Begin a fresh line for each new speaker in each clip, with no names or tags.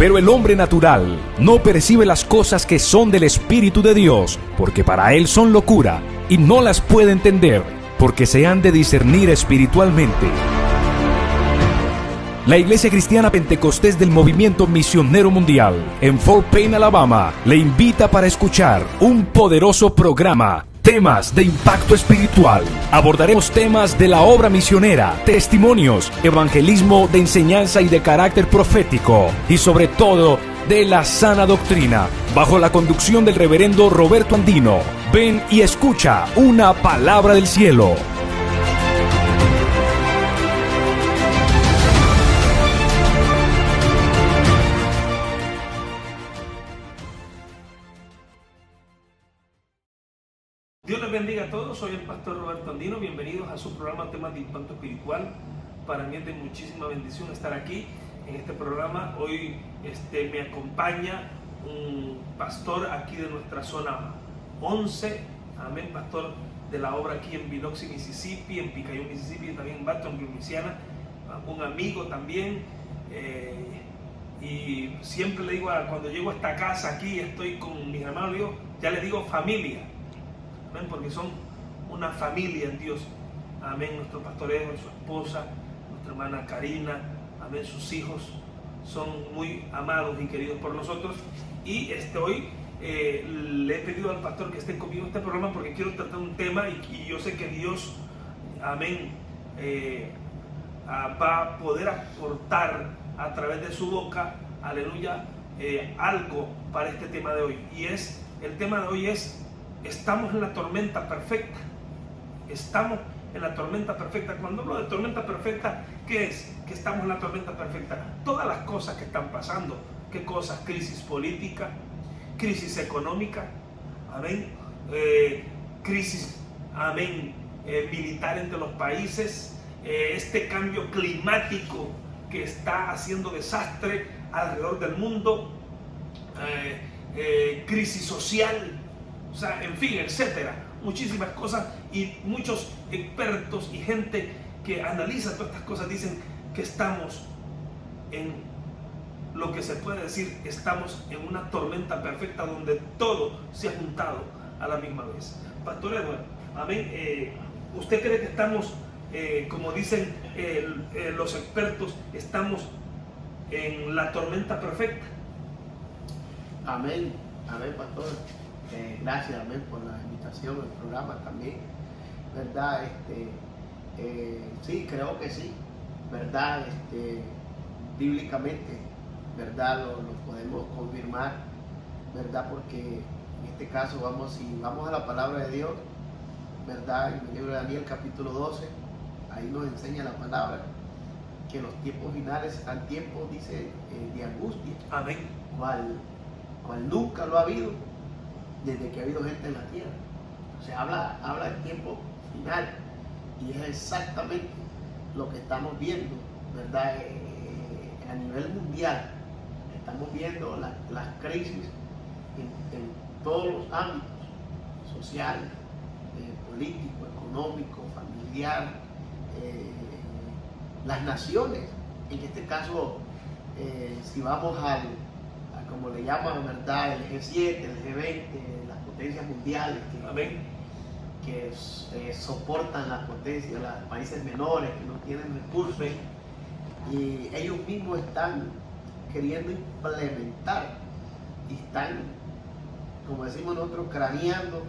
Pero el hombre natural no percibe las cosas que son del Espíritu de Dios, porque para él son locura, y no las puede entender, porque se han de discernir espiritualmente. La Iglesia Cristiana Pentecostés del Movimiento Misionero Mundial en Fort Payne, Alabama, le invita para escuchar un poderoso programa. Temas de impacto espiritual. Abordaremos temas de la obra misionera, testimonios, evangelismo de enseñanza y de carácter profético, y sobre todo de la sana doctrina, bajo la conducción del reverendo Roberto Andino. Ven y escucha una palabra del cielo.
Dios les bendiga a todos, soy el pastor Roberto Andino, bienvenidos a su programa Temas de Impacto Espiritual. Para mí es de muchísima bendición estar aquí en este programa. Hoy me acompaña un pastor aquí de nuestra zona 11, amén, pastor de la obra aquí en Biloxi, Mississippi, en Picayune, Mississippi, y también en Baton, Louisiana, un amigo también. Y siempre le digo, cuando llego a esta casa aquí, estoy con mis hermanos, ya le digo familia. Amén, porque son una familia en Dios. Amén, nuestro pastor Edward, su esposa, nuestra hermana Karina, amén, sus hijos son muy amados y queridos por nosotros. Y hoy le he pedido al pastor que esté conmigo en este programa porque quiero tratar un tema y yo sé que Dios, amén, va a poder aportar a través de su boca, aleluya, algo para este tema de hoy. Y el tema de hoy es: estamos en la tormenta perfecta. Estamos en la tormenta perfecta. Cuando hablo de tormenta perfecta, ¿qué es? Que estamos en la tormenta perfecta. Todas las cosas que están pasando. ¿Qué cosas? Crisis política, crisis económica, amén, crisis, amén, militar entre los países, este cambio climático que está haciendo desastre alrededor del mundo, crisis social. O sea, en fin, etcétera, muchísimas cosas, y muchos expertos y gente que analiza todas estas cosas dicen que estamos en lo que se puede decir, estamos en una tormenta perfecta donde todo se ha juntado a la misma vez. Pastor Edward, amén, ¿usted cree que estamos, como dicen los expertos, estamos en la tormenta perfecta?
Amén, amén, pastor. Gracias, amén, por la invitación al programa también, ¿verdad? Sí, creo que sí, ¿verdad? Bíblicamente, ¿verdad? Lo podemos confirmar, ¿verdad? Porque en este caso si vamos a la palabra de Dios, ¿verdad? En el libro de Daniel capítulo 12, ahí nos enseña la palabra que los tiempos finales serán tiempos, dice, de angustia.
Amén.
Cual nunca lo ha habido desde que ha habido gente en la tierra. O sea, habla del tiempo final, y es exactamente lo que estamos viendo, ¿verdad? A nivel mundial estamos viendo las crisis en todos los ámbitos: social, político, económico, familiar, las naciones. En este caso, si vamos a como le llaman, ¿verdad?, el G7, el G20, las potencias mundiales que soportan las potencias, los países menores que no tienen recursos, y ellos mismos están queriendo implementar y están, como decimos nosotros, craneando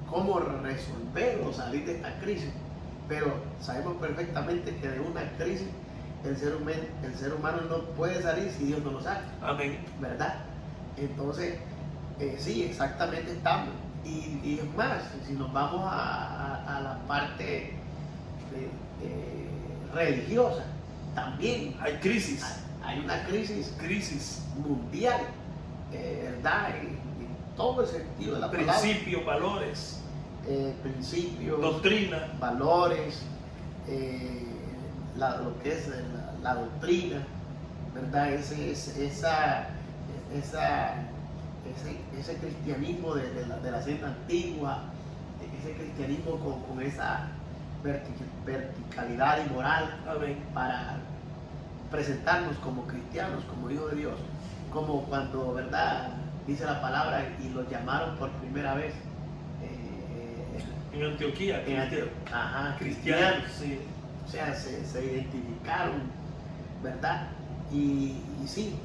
cómo resolver o salir de esta crisis. Pero sabemos perfectamente que de una crisis el ser humano no puede salir si Dios no lo saca.
Amén.
¿Verdad? Entonces, sí, exactamente estamos. Y es más, si nos vamos a la parte religiosa, también
hay crisis.
Hay una crisis mundial, ¿verdad? En todo el sentido de la palabra.
Principios, valores.
Principios,
doctrina,
valores, lo que es la doctrina, ¿verdad? Ese cristianismo de la senda antigua, ese cristianismo con esa verticalidad y moral.
amén,
para presentarnos como cristianos, como hijos de Dios, como cuando, ¿verdad?, dice la palabra y los llamaron por primera vez
en Antioquía,
cristianos. Sí. O sea, se identificaron, ¿verdad? Y sí,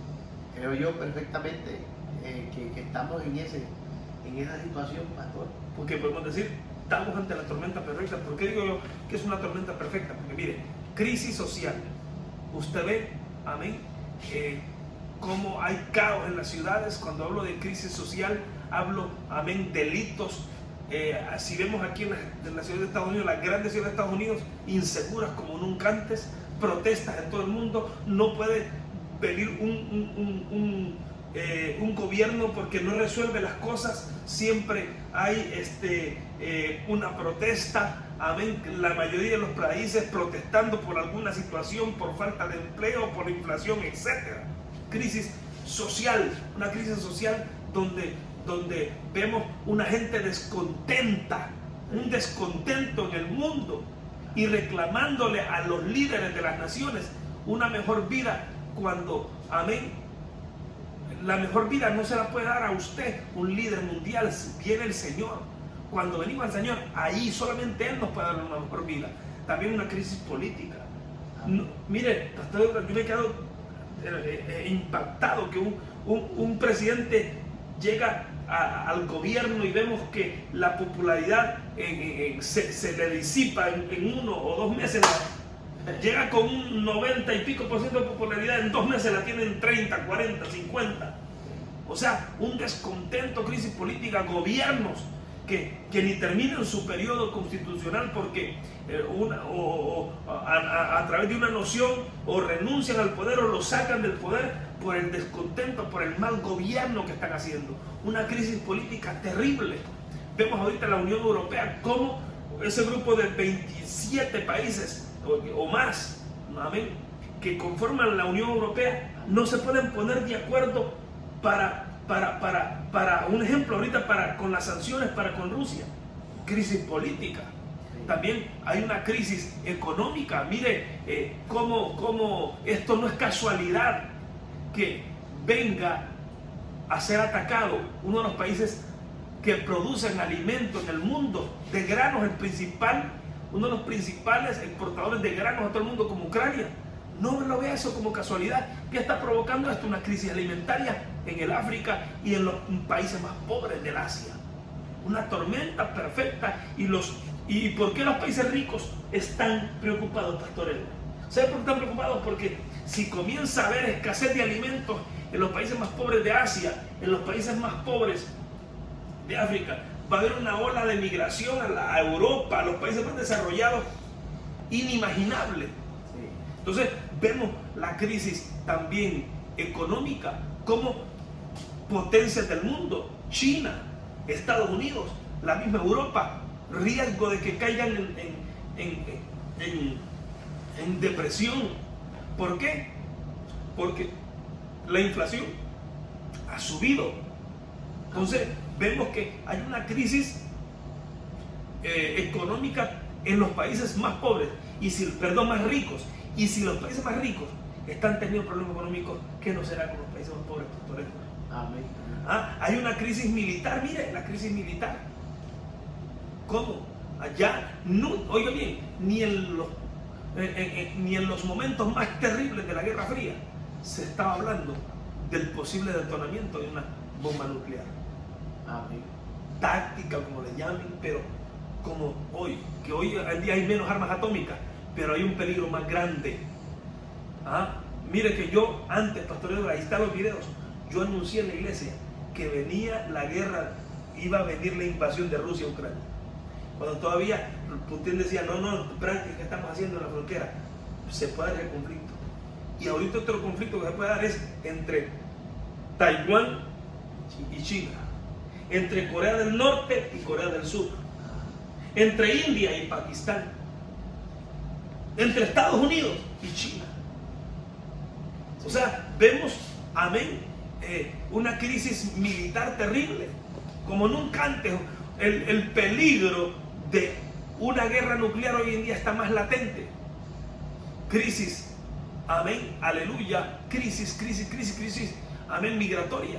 creo yo perfectamente que estamos en esa situación, pastor.
Porque podemos decir, estamos ante la tormenta perfecta. ¿Por qué digo yo que es una tormenta perfecta? Porque mire, crisis social. Usted ve, amén, cómo hay caos en las ciudades. Cuando hablo de crisis social, hablo, amén, delitos. Si vemos aquí en la ciudad de Estados Unidos, las grandes ciudades de Estados Unidos, inseguras como nunca antes, protestas en todo el mundo, no puede venir un gobierno porque no resuelve las cosas, siempre hay una protesta, amén, la mayoría de los países protestando por alguna situación, por falta de empleo, por la inflación, etc. Crisis social, una crisis social donde vemos una gente descontenta, un descontento en el mundo y reclamándole a los líderes de las naciones una mejor vida cuando, amén, la mejor vida no se la puede dar a usted, un líder mundial, viene el Señor. Cuando venimos al Señor, ahí solamente Él nos puede dar una mejor vida. También una crisis política. No, mire, pastor, yo me he quedado impactado que un presidente llega al gobierno y vemos que la popularidad se le disipa en 1 o 2 meses. Llega con un 90 y pico % de popularidad, en 2 meses la tienen 30, 40, 50. O sea, un descontento, crisis política, gobiernos que ni terminan su periodo constitucional porque a través de una noción o renuncian al poder o lo sacan del poder por el descontento, por el mal gobierno que están haciendo. Una crisis política terrible. Vemos ahorita la Unión Europea como ese grupo de 27 países o más, amén, que conforman la Unión Europea, no se pueden poner de acuerdo para un ejemplo ahorita con las sanciones para con Rusia. Crisis política. También hay una crisis económica. Mire cómo esto no es casualidad que venga a ser atacado uno de los países que producen alimentos en el mundo, de granos, uno de los principales exportadores de granos a todo el mundo, como Ucrania. No lo vea eso como casualidad. ¿Qué está provocando esto? Una crisis alimentaria en el África y en los países más pobres del Asia. Una tormenta perfecta. ¿Y por qué los países ricos están preocupados, Pastor Edwin? ¿Sabe por qué están preocupados? Porque si comienza a haber escasez de alimentos en los países más pobres de Asia, en los países más pobres de África, va a haber una ola de migración a Europa, a los países más desarrollados, inimaginable. Entonces vemos la crisis también económica, como potencias del mundo, China, Estados Unidos, la misma Europa, riesgo de que caigan en depresión. ¿Por qué? Porque la inflación ha subido. Entonces vemos que hay una crisis económica en los países más pobres, más ricos. Y si los países más ricos están teniendo problemas económicos, ¿qué no será con los países más pobres, pastores?
Amén.
Hay una crisis militar, mire, la crisis militar. ¿Cómo? Allá, no, oiga bien, ni en los momentos más terribles de la Guerra Fría se estaba hablando del posible detonamiento de una bomba nuclear.
Amén.
Táctica, como le llamen, pero como hoy, que hoy en día hay menos armas atómicas, pero hay un peligro más grande. Mire que yo antes, Pastor Edwin, ahí están los videos, yo anuncié en la iglesia que venía la guerra, iba a venir la invasión de Rusia a Ucrania. Cuando todavía Putin decía, no, práctica que estamos haciendo en la frontera, se puede dar el conflicto. Y ahorita otro conflicto que se puede dar es entre Taiwán y China, entre Corea del Norte y Corea del Sur, entre India y Pakistán, entre Estados Unidos y China. O sea, vemos, amén, una crisis militar terrible, como nunca antes. El peligro de una guerra nuclear hoy en día está más latente. Crisis, amén, aleluya, crisis, amén, migratoria.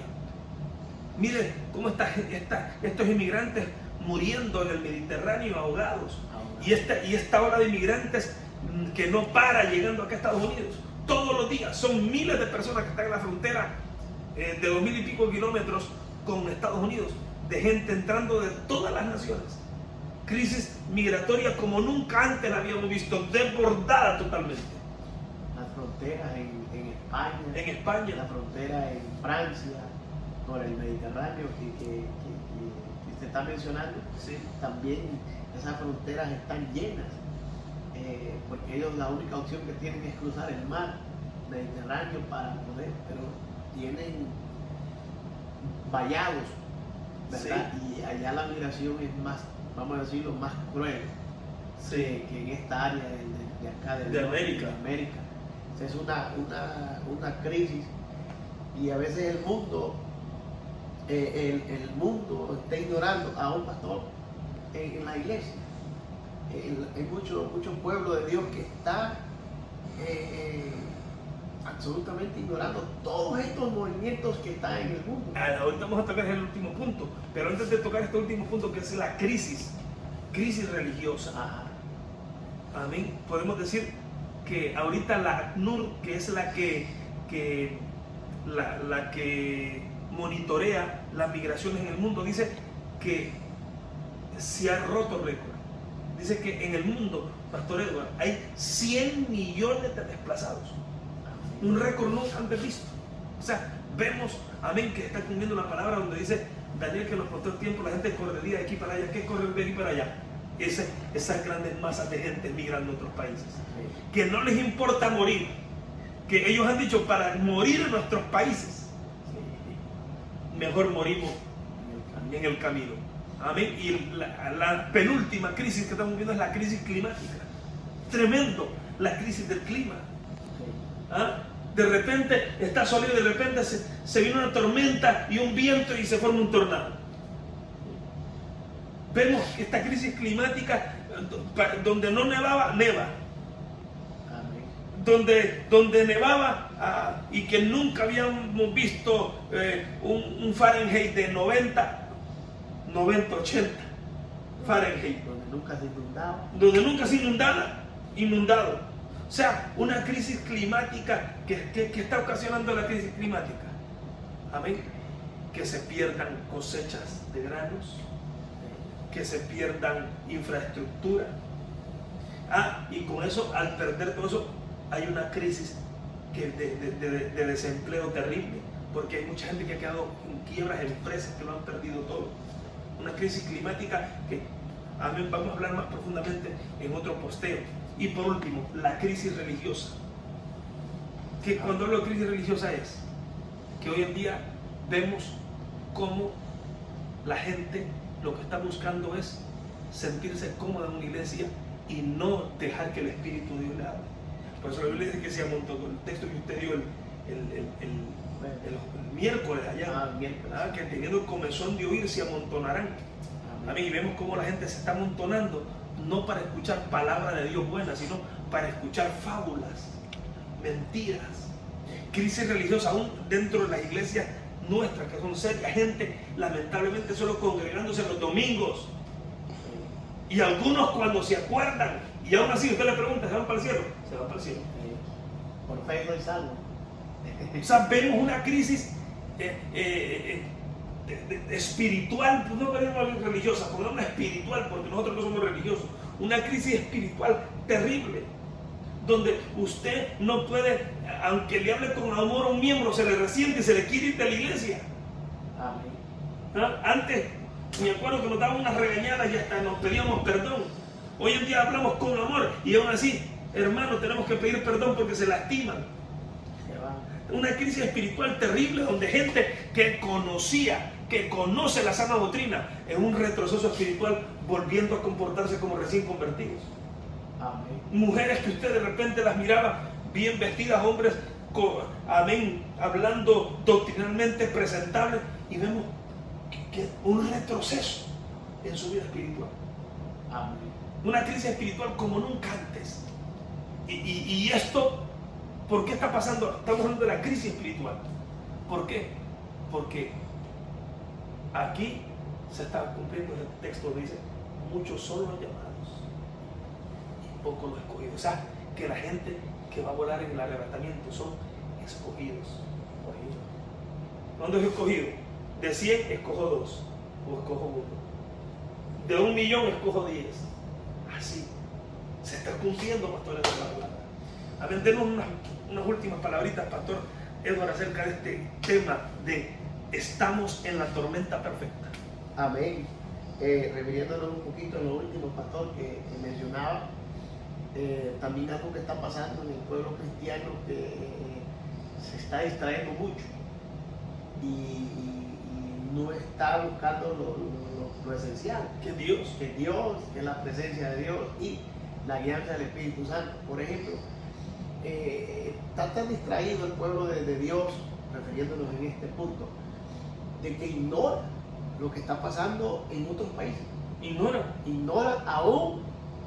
Mire cómo estos inmigrantes muriendo en el Mediterráneo ahogados. Y esta ola de inmigrantes que no para llegando acá a Estados Unidos. Todos los días son miles de personas que están en la frontera de 2000 y pico kilómetros con Estados Unidos, de gente entrando de todas las naciones. Crisis migratoria como nunca antes la habíamos visto, desbordada totalmente.
Las fronteras en España, la frontera en Francia, por el Mediterráneo que usted está mencionando,
sí.
También esas fronteras están llenas, porque ellos la única opción que tienen es cruzar el mar Mediterráneo para poder, pero tienen vallados, ¿verdad? Sí. Y allá la migración es más, vamos a decirlo, más cruel, sí, que en esta área de acá de
América.
Es una crisis, y a veces el mundo está ignorando a un pastor en la iglesia. Hay muchos pueblos de Dios que están absolutamente ignorando todos estos movimientos que están en el mundo.
Ahorita vamos a tocar el último punto, pero antes de tocar este último punto, que es la crisis religiosa.
Ajá.
Amén. Podemos decir que ahorita la ACNUR, que es la que monitorea las migraciones en el mundo, dice que se ha roto récord. Dice que en el mundo, Pastor Edward, hay 100 millones de desplazados. Un récord nunca antes visto. O sea, vemos, amén, que está cumpliendo la palabra donde dice Daniel que en los posteriores tiempos la gente correría de aquí para allá. ¿Qué correr de aquí para allá? Esas grandes masas de gente migrando a otros países. Que no les importa morir. Que ellos han dicho, para morir en nuestros países, mejor morimos en el camino. Amén. Y la penúltima crisis que estamos viviendo es la crisis climática. Tremendo, la crisis del clima. ¿Ah? De repente está soleado, de repente se viene una tormenta y un viento y se forma un tornado. Vemos esta crisis climática donde no nevaba, neva. Donde nevaba y que nunca habíamos visto un Fahrenheit de 90, 80 Fahrenheit. Donde nunca se inundado. O sea, una crisis climática que está ocasionando la crisis climática. Amén. Que se pierdan cosechas de granos, que se pierdan infraestructura. Y con eso, al perder todo eso, hay una crisis de desempleo terrible, porque hay mucha gente que ha quedado en quiebras, empresas que lo han perdido todo. Una crisis climática que vamos a hablar más profundamente en otro posteo. Y por último, la crisis religiosa. Que cuando hablo de crisis religiosa es que hoy en día vemos cómo la gente lo que está buscando es sentirse cómoda en una iglesia y no dejar que el Espíritu de Dios le hable. Por eso la Biblia dice que se amontonó, el texto que usted dio el miércoles allá, que teniendo el comezón de oír se amontonarán. Amén. Y vemos cómo la gente se está amontonando, no para escuchar palabra de Dios buena, sino para escuchar fábulas, mentiras, crisis religiosa aún dentro de las iglesias nuestras, que son serias, gente lamentablemente solo congregándose los domingos. Y algunos cuando se acuerdan, y aún así usted le pregunta, ¿se van para el cielo? Se van para el cielo.
Por fe no hay salvo.
O sea, vemos una crisis espiritual, no queremos religiosa, pongamos espiritual, porque nosotros no somos religiosos. Una crisis espiritual terrible, donde usted no puede, aunque le hable con amor a un miembro, se le resiente y se le quiere ir de la iglesia.
Amén.
Antes, me acuerdo que nos daban unas regañadas y hasta nos pedíamos perdón. Hoy en día hablamos con amor y aún así, hermanos, tenemos que pedir perdón porque se lastiman. Una crisis espiritual terrible donde gente que conoce la sana doctrina, es un retroceso espiritual volviendo a comportarse como recién convertidos.
Amén.
Mujeres que usted de repente las miraba bien vestidas, hombres, amén, hablando doctrinalmente presentables, y vemos que un retroceso en su vida espiritual.
Amén.
Una crisis espiritual como nunca antes. Y esto ¿Por qué está pasando? Estamos hablando de la crisis espiritual. ¿Por qué? Porque aquí se está cumpliendo el texto que dice, muchos son los llamados y pocos los escogidos. O sea, que la gente que va a volar en el arrebatamiento son escogidos. ¿Cuándo es escogido? De 100 escojo 2 o escojo 1. De 1.000.000 escojo 10. Así se está cumpliendo, pastores de la palabra. A ver, denos unas últimas palabritas, pastor Edward, acerca de este tema de estamos en la tormenta perfecta.
Amén. Refiriéndonos un poquito a lo último, pastor, que mencionaba, también algo que está pasando en el pueblo cristiano, que se está distrayendo mucho y no está buscando lo esencial,
Que Dios,
que es la presencia de Dios y la guianza del Espíritu Santo. Por ejemplo, está tan distraído el pueblo de Dios, refiriéndonos en este punto, de que ignora lo que está pasando en otros países. Ignora aún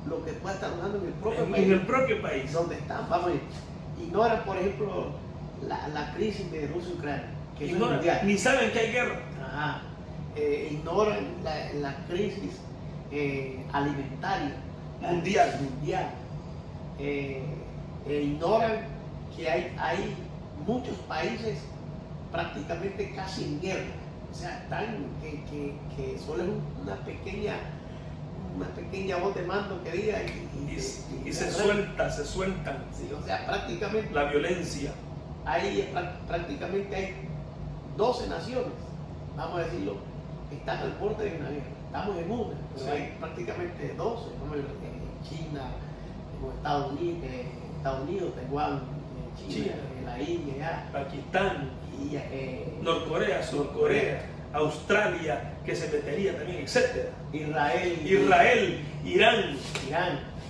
lo que puede estar pasando en el propio país.
En el propio país.
Donde están, vamos a ver. Ignora, por ejemplo, la crisis de Rusia y Ucrania, que es mundial.
Ni saben que hay guerra.
Ajá. Ignoran la crisis alimentaria
Mundial.
Ignoran que hay muchos países prácticamente casi en guerra. O sea, están que solo es una pequeña voz de mando que diga
y se sueltan.
Sí, o sea, prácticamente
la violencia.
Prácticamente hay 12 naciones, vamos a decirlo, que están al borde de una guerra. Estamos en una, pero
sí,
hay prácticamente 12, como China, como Estados Unidos, Taiwán, China, la India,
Pakistán,
y,
Norcorea, Surcorea, Australia, que se metería también, etc.
Israel,
Irán,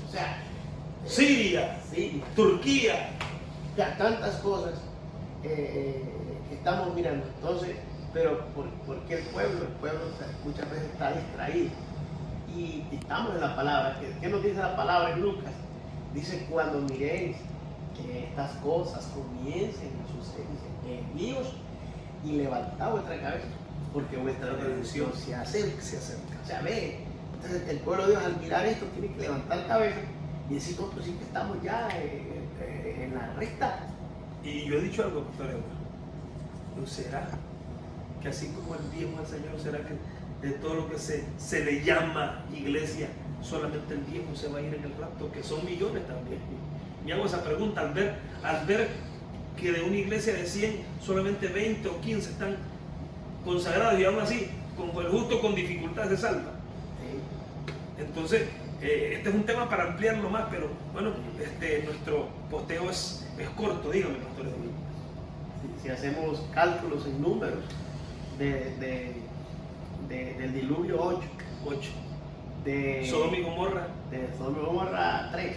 o sea,
Siria, Turquía.
O sea, tantas cosas que estamos mirando. Entonces, pero ¿por qué el pueblo? El pueblo muchas veces está distraído. Y estamos en la palabra. ¿Qué nos dice la palabra en Lucas? Dice, cuando miréis que estas cosas comiencen a suceder, envíos y levantad vuestra cabeza, porque vuestra redención se acerca. O sea, ve, entonces el pueblo de Dios al mirar esto tiene que levantar cabeza y decir, nosotros sí que estamos ya en la recta.
Y yo he dicho algo, pastor Edward. ¿No será que así como el diezmo del Señor, será que de todo lo que se le llama iglesia, solamente el diezmo se va a ir en el rapto, que son millones también? Me hago esa pregunta al ver que de una iglesia de 100 solamente 20 o 15 están consagrados y aún así con el justo con dificultad se salva. Entonces este es un tema para ampliarlo más, pero bueno, nuestro posteo es corto. Dígame, pastor.
Si hacemos cálculos en números del diluvio 8 de
Sodoma y Gomorra,
de Sodoma y Gomorra 3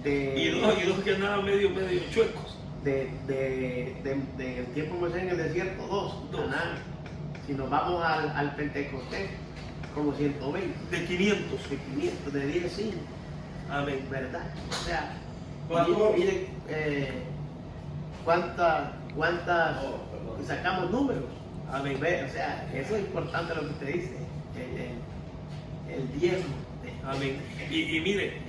y dos que andaban medio chuecos,
del tiempo de Moisés en el desierto 2. Si nos vamos al Pentecostés, como 120
de 500,
de 10 5.
Amén,
¿verdad? O sea, miren sacamos números.
Amén.
O sea, eso es importante lo que usted dice, el diezmo.
Amén. Y mire,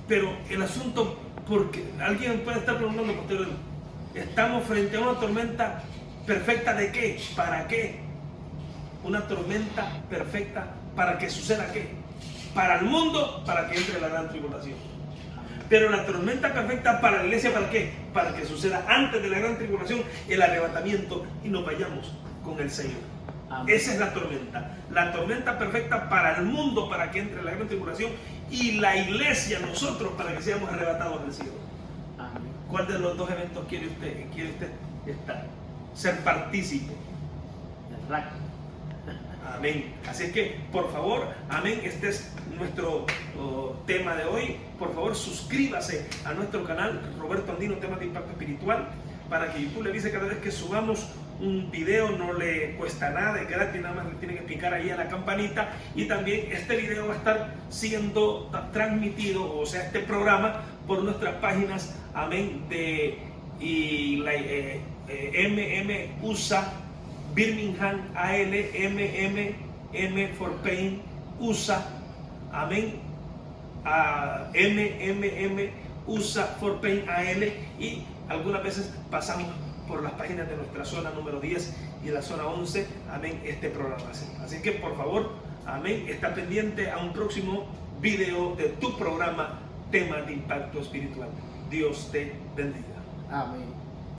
pero el asunto, porque alguien puede estar preguntando, pastor, estamos frente a una tormenta perfecta ¿de qué? ¿Para qué? Una tormenta perfecta para que suceda ¿qué? Para el mundo, para que entre la gran tribulación. Pero la tormenta perfecta para la iglesia, ¿para qué? Para que suceda antes de la gran tribulación el arrebatamiento y nos vayamos con el Señor. Amén. Esa es la tormenta perfecta para el mundo, para que entre la gran tribulación, y la iglesia, nosotros, para que seamos arrebatados del cielo. Amén. ¿Cuál de los dos eventos quiere usted estar? Ser partícipe.
El rapto.
Amén. Así es que, por favor, amén, este es nuestro tema de hoy. Por favor, suscríbase a nuestro canal Roberto Andino, temas de impacto espiritual, para que YouTube le avise cada vez que subamos un video. No le cuesta nada, es gratis, nada más le tienen que picar ahí a la campanita. Y también este video va a estar siendo transmitido, o sea, este programa por nuestras páginas, amén, de USA, Birmingham, AL, M for Pain, USA, amén, USA for Pain, AL, y algunas veces pasamos por las páginas de nuestra zona número 10 y la zona 11, amén, este programa. Así que por favor, amén, está pendiente a un próximo video de tu programa Temas de Impacto Espiritual. Dios te bendiga.
Amén.